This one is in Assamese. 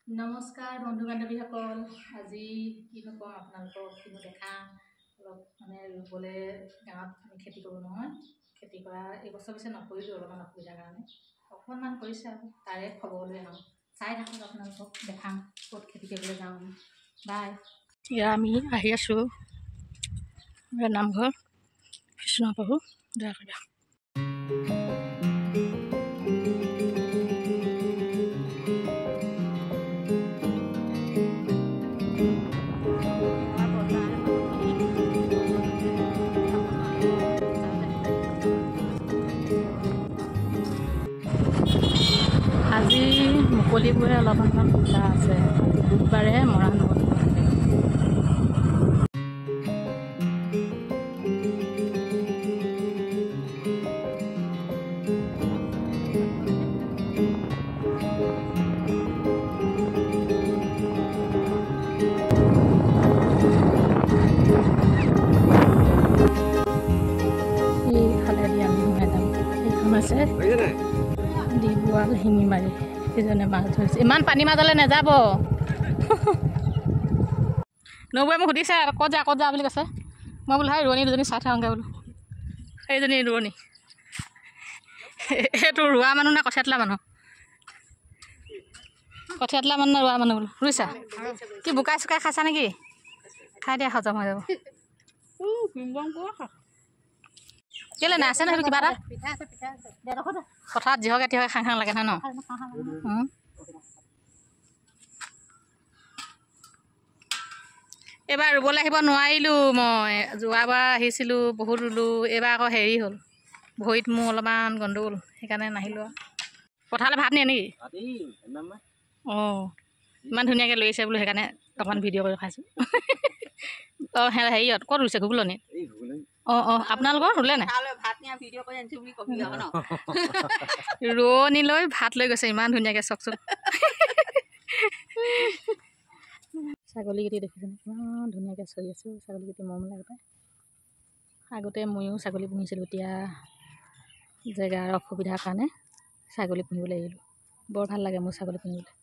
নমস্কাৰ বন্ধু বান্ধৱীসকল আজি কিনো ক'ম আপোনালোকক কিনো দেখা অলপ মানে ৰুবলৈ গাঁৱত আমি খেতি কৰোঁ নহয় খেতি কৰা এইবছৰ পিছে নকৰিলোঁ অলপমান অসুবিধাৰ কাৰণে অকণমান কৰিছে আৰু তাৰে খবৰলৈ আহোঁ চাই থাকক আপোনালোকক দেখাম ক'ত খেতি কৰিবলৈ যাওঁ বাই এতিয়া আমি আহি আছোঁ নামঘৰ কৃষ্ণপ্ৰভু দয়াকৰা আজি মুকলিবোৰে অলপমান খোলা আছে বুধবাৰে মৰা নহ'ব আছে ডিবোৱাল শিঙিমাৰি সেইজনে মাছ ধৰিছে ইমান পানী মাজলৈ নাযাব নবৌৱে মোক সুধিছে ক'ত যা বুলি কৈছে মই বোলো হয় ৰোৱনী দুজনী চাই থাকোঁগৈ বোলো সেইজনী ৰোৱনী এইটো ৰোৱা মানুহ নে কঠীয়া তোলা মানুহ কঠীয়া তোলা মানুহ নে ৰোৱা মানুহ বোলো ৰুইছা কি বোকাই চোকাই খাইছা নেকি খাই দিয়া হজম হৈ যাব কেলে নাছে ন সেইটো কিবা এটা পথাৰত যিহকে তিহকে খাং লাগে নহয় ন এইবাৰ ৰুবলৈ আহিব নোৱাৰিলোঁ মই যোৱাবাৰ আহিছিলোঁ বহুত ৰুলোঁ এইবাৰ আকৌ হেৰি হ'ল ভৰিত মোৰ অলপমান গণ্ডগোল সেইকাৰণে নাহিলোঁ পথাৰলৈ ভাত নিয়ে নেকি অঁ ইমান ধুনীয়াকৈ লৈছে বোলো সেইকাৰণে অকণমান ভিডিঅ' কৰি খাইছোঁ অঁ হেৰিয়ত ক'ত ৰুইছে ঘুগুলনি অঁ আপোনালোকৰ ৰুলে নাই ৰোৱনী লৈ ভাত লৈ গৈছে ইমান ধুনীয়াকৈ চাওকচোন ছাগলীকেইটি দেখিছেনে কিমান ধুনীয়াকৈ চৰি আছোঁ ছাগলীকেইটি মৰম লাগে পায় আগতে ময়ো ছাগলী পুহিছিলোঁ এতিয়া জেগাৰ অসুবিধাৰ কাৰণে ছাগলী পুহিবলৈ এৰিলোঁ বৰ ভাল লাগে মোৰ ছাগলী পুহিবলৈ